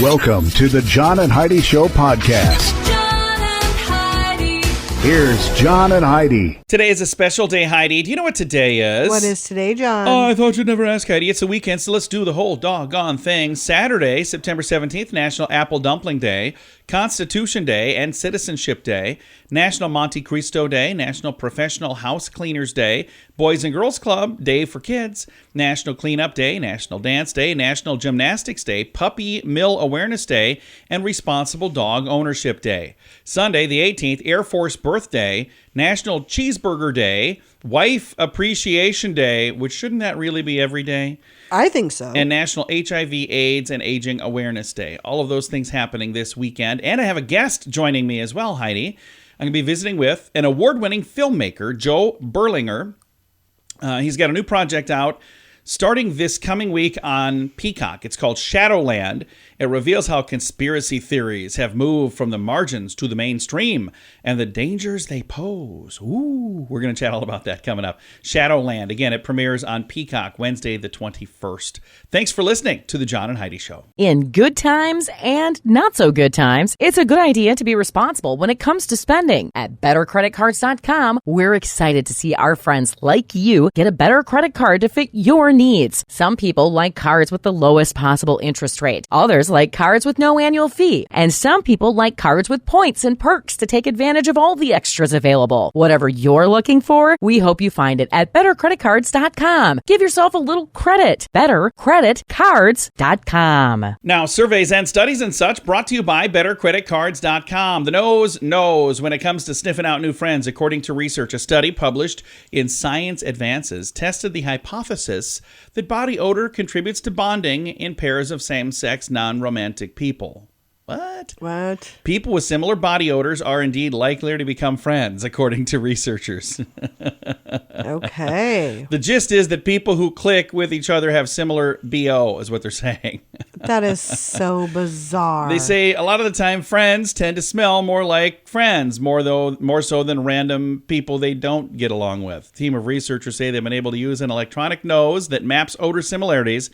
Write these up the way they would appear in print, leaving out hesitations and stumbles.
Welcome to the John and Heidi Show podcast. John and Heidi. Here's John and Heidi. Today is a special day, Heidi. Do you know what today is? What is today, John? Oh, I thought you'd never ask, Heidi. It's the weekend, so let's do the whole doggone thing. Saturday, September 17th, National Apple Dumpling Day, Constitution Day and Citizenship Day, National Monte Cristo Day, National Professional House Cleaners Day, Boys and Girls Club Day for Kids, National Cleanup Day, National Dance Day, National Gymnastics Day, Puppy Mill Awareness Day, and Responsible Dog Ownership Day. Sunday, the 18th, Air Force Birthday, National Cheeseburger Day, Wife Appreciation Day, which shouldn't that really be every day? I think so. And National HIV, AIDS, and Aging Awareness Day. All of those things happening this weekend. And I have a guest joining me as well, Heidi. I'm going to be visiting with an award-winning filmmaker, Joe Berlinger. He's got a new project out starting this coming week on Peacock. It's called Shadowland. It reveals how conspiracy theories have moved from the margins to the mainstream and the dangers they pose. Ooh, we're going to chat all about that coming up. Shadowland. Again, it premieres on Peacock Wednesday the 21st. Thanks for listening to The John and Heidi Show. In good times and not so good times, it's a good idea to be responsible when it comes to spending. At BetterCreditCards.com, we're excited to see our friends like you get a better credit card to fit your needs. Some people like cards with the lowest possible interest rate. Others like cards with no annual fee. And some people like cards with points and perks to take advantage of all the extras available. Whatever you're looking for, we hope you find it at BetterCreditCards.com. Give yourself a little credit. BetterCreditCards.com. Now, surveys and studies and such brought to you by BetterCreditCards.com. The nose knows when it comes to sniffing out new friends. According to research, a study published in Science Advances tested the hypothesis that body odor contributes to bonding in pairs of same-sex, non-romantic people. What? People with similar body odors are indeed likelier to become friends, according to researchers. Okay. The gist is that people who click with each other have similar BO, is what they're saying. That is so bizarre. They say a lot of the time friends tend to smell more like friends, more so than random people they don't get along with. A team of researchers say they've been able to use an electronic nose that maps odor similarities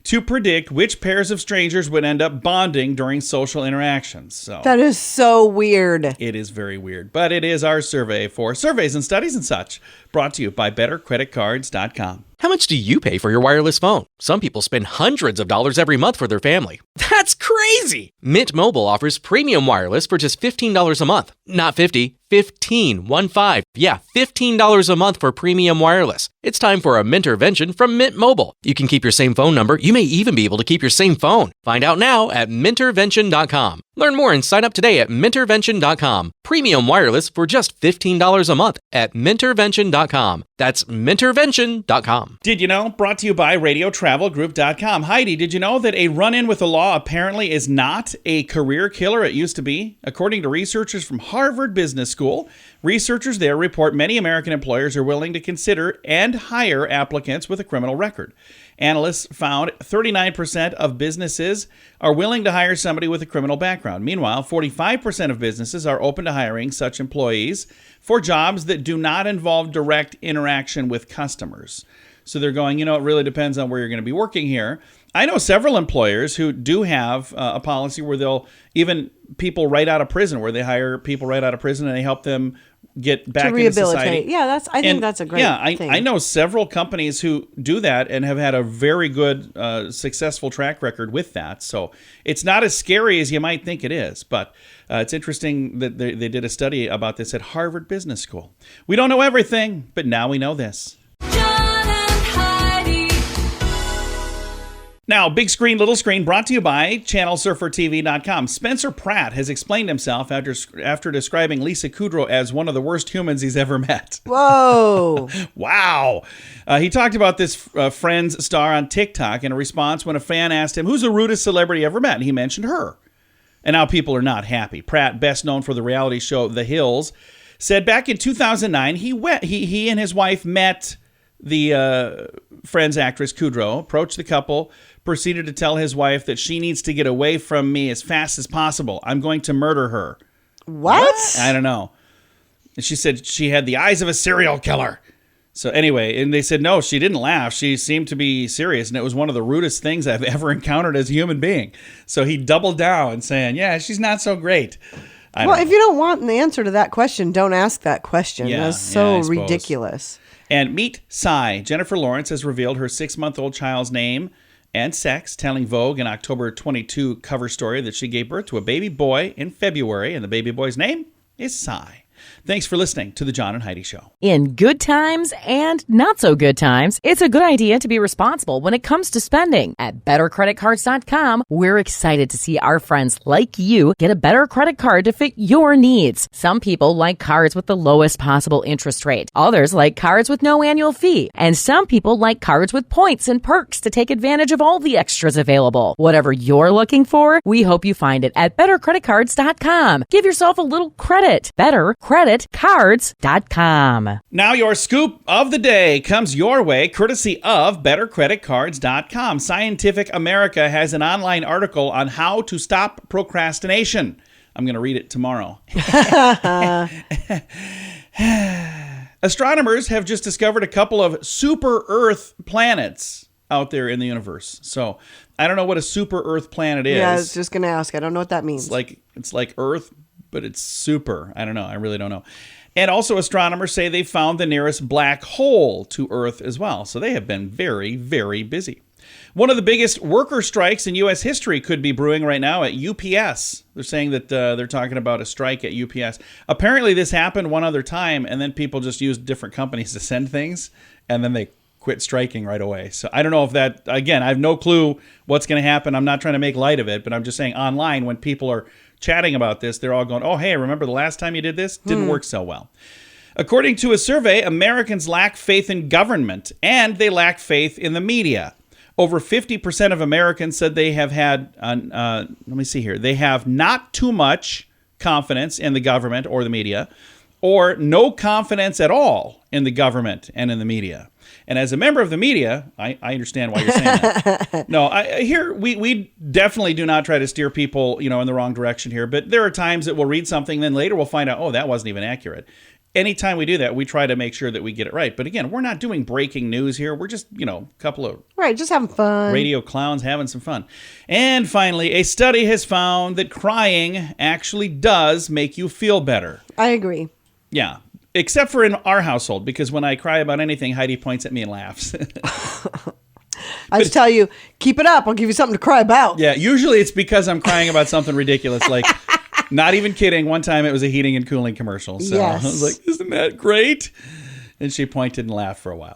to predict which pairs of strangers would end up bonding during social interactions. So that is so weird. It is very weird, but it is our survey for surveys and studies and such, brought to you by BetterCreditCards.com. How much do you pay for your wireless phone? Some people spend hundreds of dollars every month for their family. That's crazy! Mint Mobile offers premium wireless for just $15 a month. Not 50, 15, 1-5. Yeah, $15 a month for premium wireless. It's time for a Mintervention from Mint Mobile. You can keep your same phone number. You may even be able to keep your same phone. Find out now at Mintervention.com. Learn more and sign up today at Mintervention.com. Premium wireless for just $15 a month at Mintervention.com. That's Mintervention.com. Did you know? Brought to you by RadioTravelGroup.com. Heidi, did you know that a run-in with the law apparently is not a career killer it used to be? According to researchers from Harvard Business School, researchers there report many American employers are willing to consider and hire applicants with a criminal record. Analysts found 39% of businesses are willing to hire somebody with a criminal background. Meanwhile, 45% of businesses are open to hiring such employees for jobs that do not involve direct interaction with customers. So they're going, it really depends on where you're going to be working here. I know several employers who do have a policy where they'll even people right out of prison, where they hire people right out of prison and they help them get back into society. Yeah, I think that's a great thing. I know several companies who do that and have had a very good, successful track record with that. So it's not as scary as you might think it is. But it's interesting that they did a study about this at Harvard Business School. We don't know everything, but now we know this. Now, Big Screen, Little Screen, brought to you by ChannelSurferTV.com. Spencer Pratt has explained himself after describing Lisa Kudrow as one of the worst humans he's ever met. Whoa. Wow. He talked about this Friends star on TikTok in a response when a fan asked him, who's the rudest celebrity you ever met? And he mentioned her. And now people are not happy. Pratt, best known for the reality show The Hills, said back in 2009, he and his wife met the Friends actress Kudrow, approached the couple, proceeded to tell his wife that she needs to get away from me as fast as possible. I'm going to murder her. What? I don't know. And she said she had the eyes of a serial killer. So anyway, and they said, no, she didn't laugh. She seemed to be serious, and it was one of the rudest things I've ever encountered as a human being. So he doubled down saying, yeah, she's not so great. Well, if you don't want an answer to that question, don't ask that question. Yeah, That's so I suppose. ridiculous. And meet Cy. Jennifer Lawrence has revealed her 6-month-old child's name and sex, telling Vogue an October 22 cover story that she gave birth to a baby boy in February, and the baby boy's name is Cy. Thanks for listening to The John and Heidi Show. In good times and not so good times, it's a good idea to be responsible when it comes to spending. At bettercreditcards.com, we're excited to see our friends like you get a better credit card to fit your needs. Some people like cards with the lowest possible interest rate. Others like cards with no annual fee. And some people like cards with points and perks to take advantage of all the extras available. Whatever you're looking for, we hope you find it at bettercreditcards.com. Give yourself a little credit. bettercreditcards.com. Now your scoop of the day comes your way courtesy of bettercreditcards.com. Scientific America has an online article on how to stop procrastination. I'm going to read it tomorrow. Astronomers have just discovered a couple of super Earth planets out there in the universe. So I don't know what a super Earth planet is. Yeah, I was just going to ask. I don't know what that means. It's like Earth, but it's super. I don't know. I really don't know. And also astronomers say they found the nearest black hole to Earth as well. So they have been very, very busy. One of the biggest worker strikes in U.S. history could be brewing right now at UPS. They're saying that they're talking about a strike at UPS. Apparently this happened one other time, and then people just used different companies to send things, and then they quit striking right away. So I don't know if that, again, I have no clue what's going to happen. I'm not trying to make light of it, but I'm just saying online when people are chatting about this, they're all going, oh, hey, remember the last time you did this? Didn't work so well. According to a survey, Americans lack faith in government, and they lack faith in the media. Over 50% of Americans said they have had, they have not too much confidence in the government or the media, or no confidence at all in the government and in the media. And as a member of the media, I understand why you're saying that. No, we definitely do not try to steer people, in the wrong direction here. But there are times that we'll read something, then later we'll find out, oh, that wasn't even accurate. Anytime we do that, we try to make sure that we get it right. But again, we're not doing breaking news here. We're just, a couple of just having fun. Radio clowns having some fun. And finally, a study has found that crying actually does make you feel better. I agree. Yeah. Except for in our household, because when I cry about anything, Heidi points at me and laughs. I just tell you, keep it up. I'll give you something to cry about. Yeah, usually it's because I'm crying about something ridiculous. Like, not even kidding. One time it was a heating and cooling commercial. So yes. I was like, isn't that great? And she pointed and laughed for a while.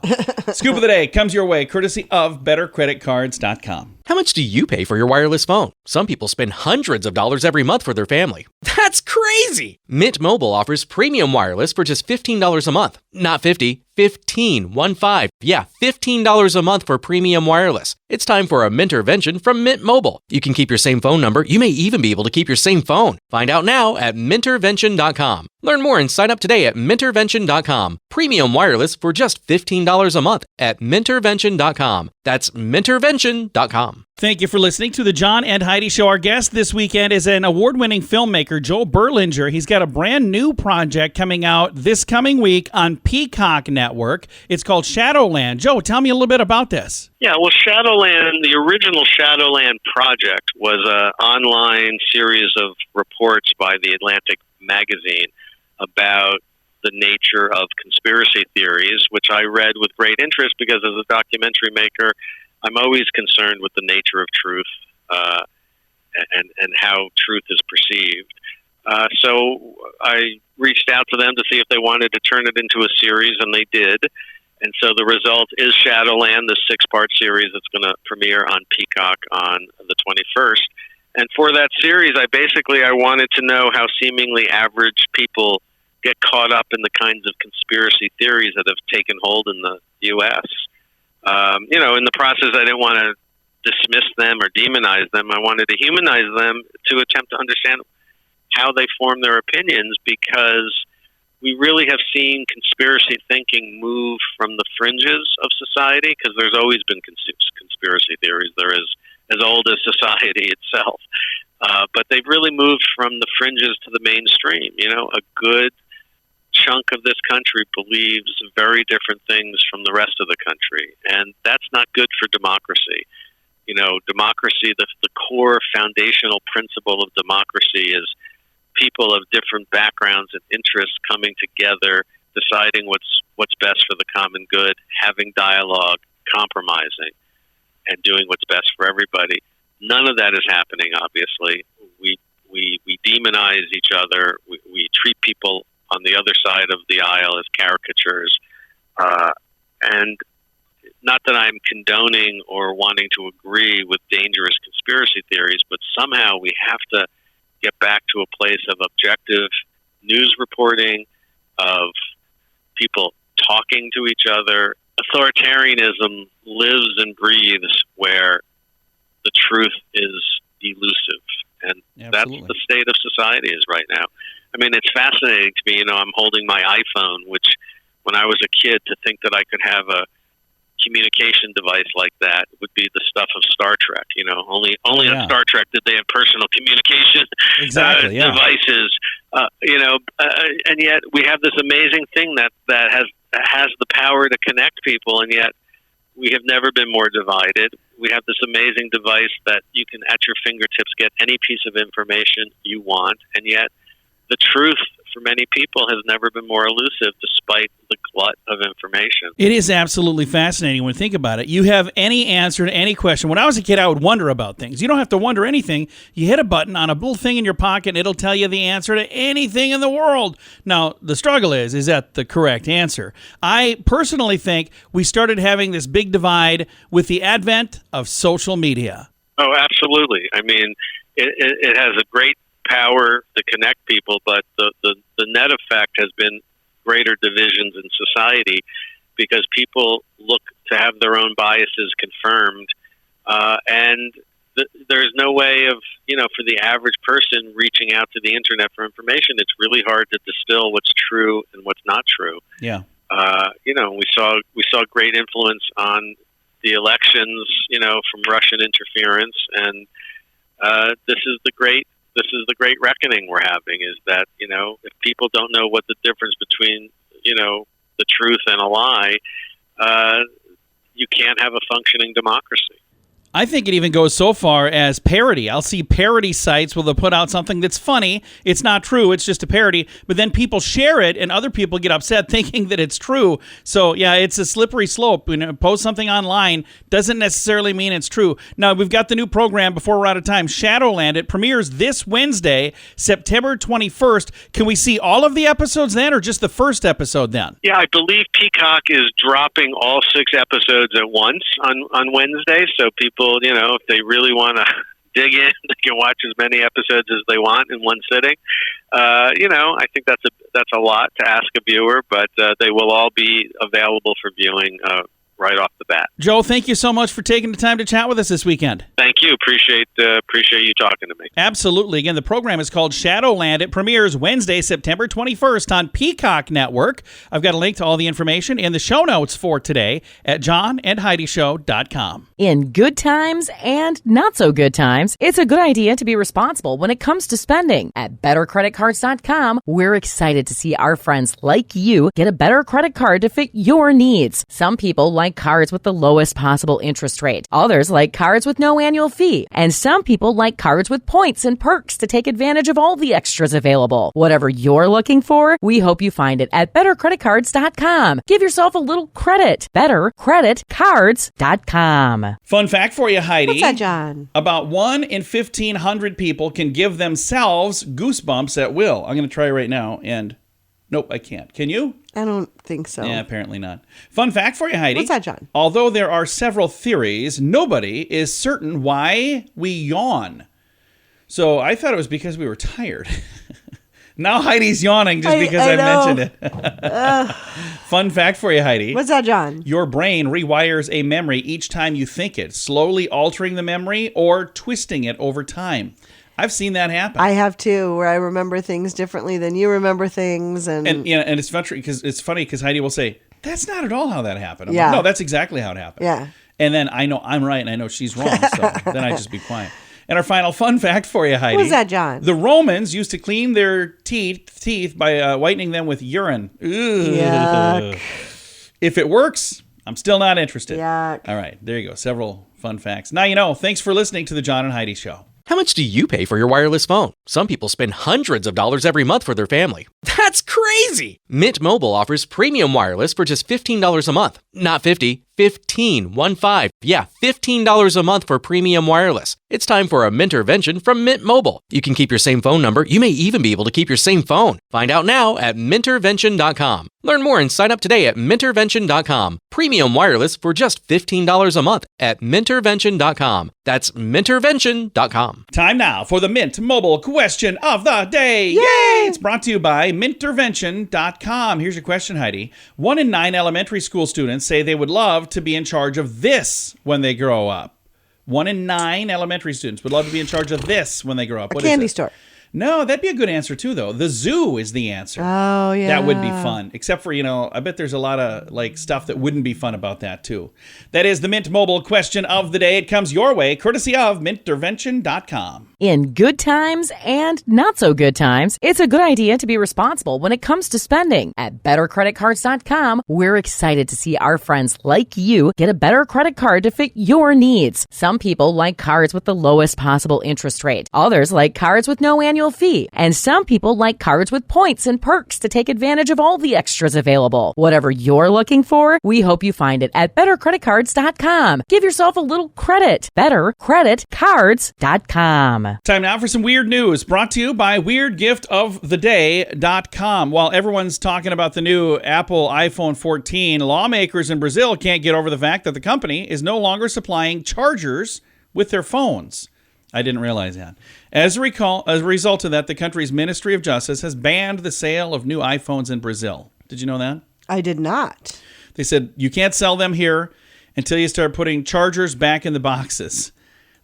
Scoop of the day comes your way courtesy of bettercreditcards.com. How much do you pay for your wireless phone? Some people spend hundreds of dollars every month for their family. That's crazy! Mint Mobile offers premium wireless for just $15 a month. Not 50, 15, 1-5. Yeah, $15 a month for premium wireless. It's time for a Mintervention from Mint Mobile. You can keep your same phone number. You may even be able to keep your same phone. Find out now at Mintervention.com. Learn more and sign up today at Mintervention.com. Premium wireless for just $15 a month at Mintervention.com. That's Mintervention.com. Thank you for listening to the John and Heidi Show. Our guest this weekend is an award-winning filmmaker, Joe Berlinger. He's got a brand new project coming out this coming week on Peacock Network. It's called Shadowland. Joe, tell me a little bit about this. Yeah, well, Shadowland, the original Shadowland project was an online series of reports by the Atlantic magazine about the nature of conspiracy theories, which I read with great interest because as a documentary maker, I'm always concerned with the nature of truth and how truth is perceived. So I reached out to them to see if they wanted to turn it into a series, and they did. And so the result is Shadowland, the 6-part series that's going to premiere on Peacock on the 21st. And for that series, I wanted to know how seemingly average people get caught up in the kinds of conspiracy theories that have taken hold in the U.S. In the process, I didn't want to dismiss them or demonize them. I wanted to humanize them to attempt to understand how they form their opinions, because we really have seen conspiracy thinking move from the fringes of society, because there's always been conspiracy theories. They're as old as society itself. But they've really moved from the fringes to the mainstream. A good chunk of this country believes very different things from the rest of the country, and that's not good for democracy. You know, democracy, the core foundational principle of democracy is people of different backgrounds and interests coming together, deciding what's best for the common good, having dialogue, compromising, and doing what's best for everybody. None of that is happening, obviously. We demonize each other. We treat people on the other side of the aisle as caricatures. And not that I'm condoning or wanting to agree with dangerous conspiracy theories, but somehow we have to get back to a place of objective news reporting, of people talking to each other. Authoritarianism lives and breathes where the truth is elusive. And that's the state of society is right now. I mean, it's fascinating to me. You know, I'm holding my iPhone, which when I was a kid, to think that I could have a communication device like that would be the stuff of Star Trek. You know, only on Star Trek did they have personal communication devices. And yet we have this amazing thing that has the power to connect people, and yet we have never been more divided. We have this amazing device that you can, at your fingertips, get any piece of information you want, and yet the truth for many people has never been more elusive despite the glut of information. It is absolutely fascinating when you think about it. You have any answer to any question. When I was a kid, I would wonder about things. You don't have to wonder anything. You hit a button on a little thing in your pocket, and it'll tell you the answer to anything in the world. Now, the struggle is that the correct answer? I personally think we started having this big divide with the advent of social media. Oh, absolutely. I mean, it has a great power to connect people, but the net effect has been greater divisions in society because people look to have their own biases confirmed, and there's no way of, for the average person reaching out to the internet for information. It's really hard to distill what's true and what's not true. Yeah. We saw great influence on the elections, from Russian interference, and this is the great reckoning we're having, is that, if people don't know what the difference between, the truth and a lie, you can't have a functioning democracy. I think it even goes so far as parody. I'll see parody sites where they'll put out something that's funny. It's not true. It's just a parody. But then people share it, and other people get upset thinking that it's true. So, yeah, it's a slippery slope. Post something online doesn't necessarily mean it's true. Now, we've got the new program, before we're out of time, Shadowland. It premieres this Wednesday, September 21st. Can we see all of the episodes then, or just the first episode then? Yeah, I believe Peacock is dropping all 6 episodes at once on Wednesday, so people, if they really want to dig in, they can watch as many episodes as they want in one sitting. I think that's a lot to ask a viewer, but they will all be available for viewing right off the bat. Joe, thank you so much for taking the time to chat with us this weekend. Thank you. Appreciate you talking to me. Absolutely. Again, the program is called Shadowland. It premieres Wednesday, September 21st on Peacock Network. I've got a link to all the information in the show notes for today at johnandheidishow.com. In good times and not so good times, it's a good idea to be responsible when it comes to spending. At bettercreditcards.com, we're excited to see our friends like you get a better credit card to fit your needs. Some people like cards with the lowest possible interest rate. Others like cards with no annual fee. And some people like cards with points and perks to take advantage of all the extras available. Whatever you're looking for, we hope you find it at bettercreditcards.com. Give yourself a little credit. Bettercreditcards.com. Fun fact for you, Heidi. What's that, John? About 1 in 1,500 people can give themselves goosebumps at will. I'm going to try right now, and nope, I can't. Can you? I don't think so. Yeah, apparently not. Fun fact for you, Heidi. What's that, John? Although there are several theories, nobody is certain why we yawn. So I thought it was because we were tired. Now Heidi's yawning just because I mentioned it. Fun fact for you, Heidi. What's that, John? Your brain rewires a memory each time you think it, slowly altering the memory or twisting it over time. I've seen that happen. I have too, where I remember things differently than you remember things, and it's funny because Heidi will say, "That's not at all how that happened." I'm like, no, that's exactly how it happened. Yeah. And then I know I'm right, and I know she's wrong, so then I just be quiet. And our final fun fact for you, Heidi. What was that, John? The Romans used to clean their teeth by whitening them with urine. Ugh. Yuck. If it works, I'm still not interested. Yuck. All right, there you go. Several fun facts. Now you know. Thanks for listening to the John and Heidi Show. How much do you pay for your wireless phone? Some people spend hundreds of dollars every month for their family. That's crazy! Mint Mobile offers premium wireless for just $15 a month. Not $50, $15. Yeah, $15 a month for premium wireless. It's time for a Mintervention from Mint Mobile. You can keep your same phone number. You may even be able to keep your same phone. Find out now at Mintervention.com. Learn more and sign up today at Mintervention.com. Premium wireless for just $15 a month at Mintervention.com. That's Mintervention.com. Time now for the Mint Mobile question of the day. Yay! It's brought to you by Mintervention.com. Here's your question, Heidi. 1 in 9 elementary school students say they would love to be in charge of this when they grow up. 1 in 9 elementary students would love to be in charge of this when they grow up. A What is candy it? store. No, that'd be a good answer too, though. The zoo is the answer. Oh, yeah. That would be fun. Except for, I bet there's a lot of stuff that wouldn't be fun about that too. That is the Mint Mobile question of the day. It comes your way, courtesy of Mintervention.com. In good times and not so good times, it's a good idea to be responsible when it comes to spending. At BetterCreditCards.com, we're excited to see our friends like you get a better credit card to fit your needs. Some people like cards with the lowest possible interest rate. Others like cards with no annual fee. And some people like cards with points and perks to take advantage of all the extras available. Whatever you're looking for, we hope you find it at BetterCreditCards.com. Give yourself a little credit. BetterCreditCards.com. Time now for some weird news brought to you by WeirdGiftOfTheDay.com. While everyone's talking about the new Apple iPhone 14, lawmakers in Brazil can't get over the fact that the company is no longer supplying chargers with their phones. I didn't realize that. As a result of that, the country's Ministry of Justice has banned the sale of new iPhones in Brazil. Did you know that? I did not. They said you can't sell them here until you start putting chargers back in the boxes.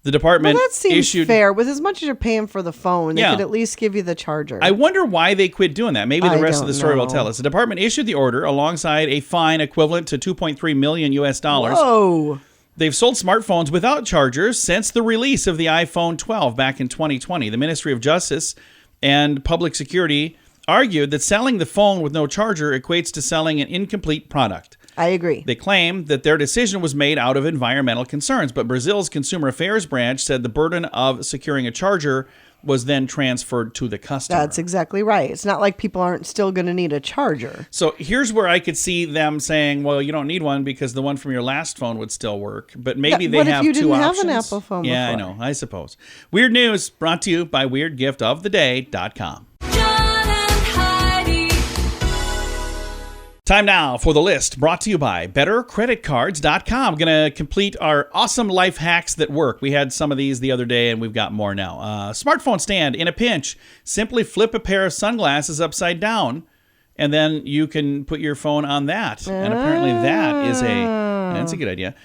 The department Well, that seems issued fair. With as much as you're paying for the phone, they Yeah. could at least give you the charger. I wonder why they quit doing that. Maybe the I rest of the don't story will know. tell us. The department issued the order alongside a fine equivalent to $2.3 million US. Whoa. They've sold smartphones without chargers since the release of the iPhone 12 back in 2020. The Ministry of Justice and Public Security argued that selling the phone with no charger equates to selling an incomplete product. I agree. They claim that their decision was made out of environmental concerns, but Brazil's Consumer Affairs branch said the burden of securing a charger was then transferred to the customer. That's exactly right. It's not like people aren't still going to need a charger. So here's where I could see them saying, well, you don't need one because the one from your last phone would still work. But maybe Yeah, they what if have you two didn't have options. an Apple phone Yeah, I before? know. I suppose. Weird news brought to you by WeirdGiftOfTheDay.com. John and Heidi. Time now for the list brought to you by BetterCreditCards.com. Going to complete our awesome life hacks that work. We had some of these the other day and we've got more now. Smartphone stand in a pinch. Simply flip a pair of sunglasses upside down and then you can put your phone on that. And apparently that's a good idea.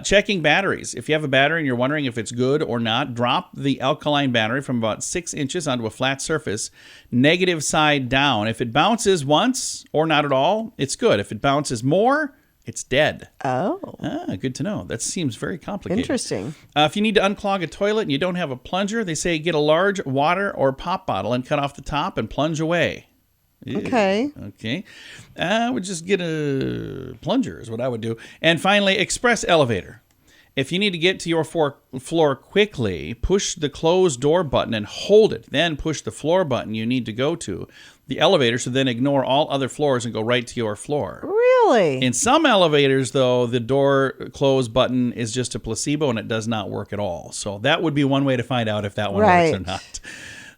Checking batteries. If you have a battery and you're wondering if it's good or not, drop the alkaline battery from about 6 inches onto a flat surface, negative side down. If it bounces once or not at all, it's good. If it bounces more, it's dead. Oh, Good to know. That seems very complicated. interesting. If you need to unclog a toilet and you don't have a plunger, they say get a large water or pop bottle and cut off the top and plunge away. Okay. Okay. I would just get a plunger is what I would do. And finally, express elevator. If you need to get to your floor quickly, push the closed door button and hold it. Then push the floor button you need to go to. The elevator should then ignore all other floors and go right to your floor. Really? In some elevators, though, the door close button is just a placebo and it does not work at all. So that would be one way to find out if that one works or Right. not.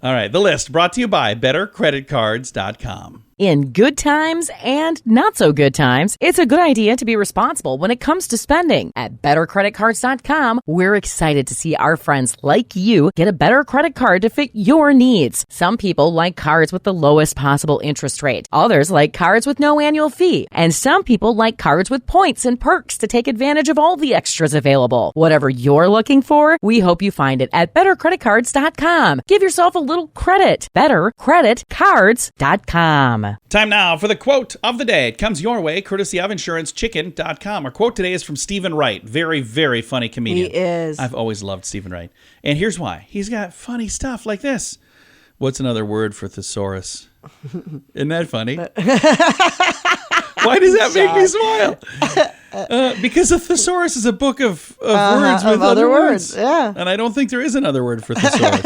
All right, the list brought to you by BetterCreditCards.com. In good times and not so good times, it's a good idea to be responsible when it comes to spending. At BetterCreditCards.com, we're excited to see our friends like you get a better credit card to fit your needs. Some people like cards with the lowest possible interest rate. Others like cards with no annual fee. And some people like cards with points and perks to take advantage of all the extras available. Whatever you're looking for, we hope you find it at BetterCreditCards.com. Give yourself a little credit. BetterCreditCards.com. idea. Time now for the quote of the day. It comes your way, courtesy of InsuranceChicken.com. Our quote today is from Stephen Wright. Very, very funny comedian. He is. I've always loved Stephen Wright. And here's why. He's got funny stuff like this. What's another word for thesaurus? Isn't that funny? Why does that make me smile? Because a thesaurus is a book of words with other words. Yeah. And I don't think there is another word for thesaurus.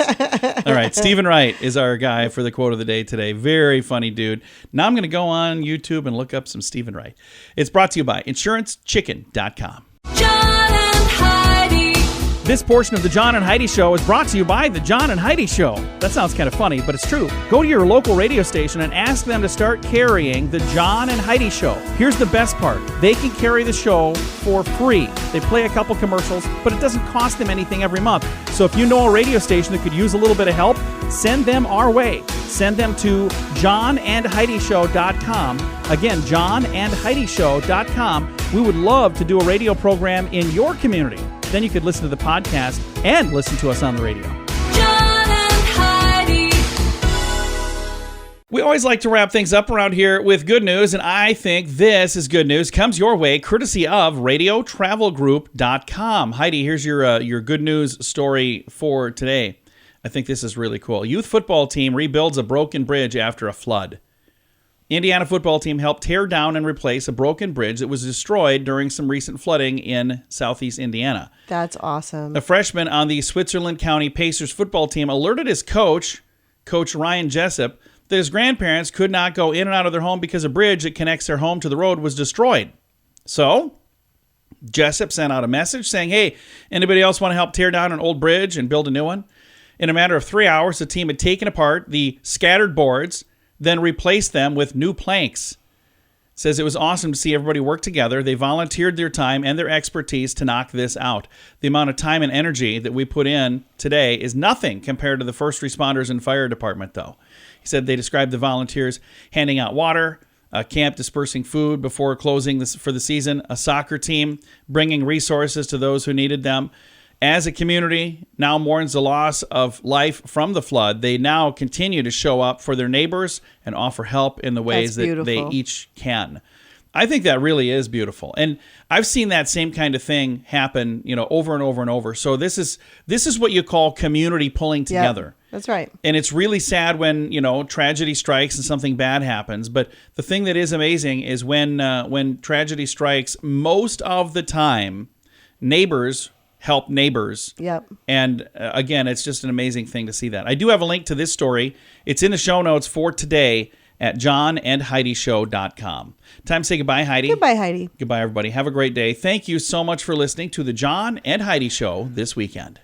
All right, Stephen Wright is our guy for the quote of the day today. Very funny dude. Now I'm going to go on YouTube and look up some Stephen Wright. It's brought to you by InsuranceChicken.com. John and Heidi. This portion of the John and Heidi Show is brought to you by the John and Heidi Show. That sounds kind of funny, but it's true. Go to your local radio station and ask them to start carrying the John and Heidi Show. Here's the best part. They can carry the show for free. They play a couple commercials, but it doesn't cost them anything every month. So if you know a radio station that could use a little bit of help, send them our way. Send them to johnandheidishow.com. Again, johnandheidishow.com. We would love to do a radio program in your community. Then you could listen to the podcast and listen to us on the radio. John and Heidi. We always like to wrap things up around here with good news, and I think this is good news. Comes your way courtesy of radiotravelgroup.com. Heidi, here's your good news story for today. I think this is really cool. Youth football team rebuilds a broken bridge after a flood. Indiana football team helped tear down and replace a broken bridge that was destroyed during some recent flooding in southeast Indiana. That's awesome. A freshman on the Switzerland County Pacers football team alerted his coach, Coach Ryan Jessup, that his grandparents could not go in and out of their home because a bridge that connects their home to the road was destroyed. So, Jessup sent out a message saying, hey, anybody else want to help tear down an old bridge and build a new one? In a matter of 3 hours, the team had taken apart the scattered boards, then replaced them with new planks. It says it was awesome to see everybody work together. They volunteered their time and their expertise to knock this out. The amount of time and energy that we put in today is nothing compared to the first responders and fire department, though. He said they described the volunteers handing out water, a camp dispersing food before closing for the season, a soccer team bringing resources to those who needed them. As a community now mourns the loss of life from the flood, they now continue to show up for their neighbors and offer help in the ways that they each can. I think that really is beautiful. And I've seen that same kind of thing happen, over and over and over. So this is what you call community pulling together. Yep, that's right. And it's really sad when, tragedy strikes and something bad happens. But the thing that is amazing is when tragedy strikes, most of the time, neighbors help neighbors. Yep. And again, it's just an amazing thing to see that. I do have a link to this story. It's in the show notes for today at johnandheidishow.com. Time to say goodbye, Heidi. Goodbye, Heidi. Goodbye, everybody. Have a great day. Thank you so much for listening to the John and Heidi Show this weekend.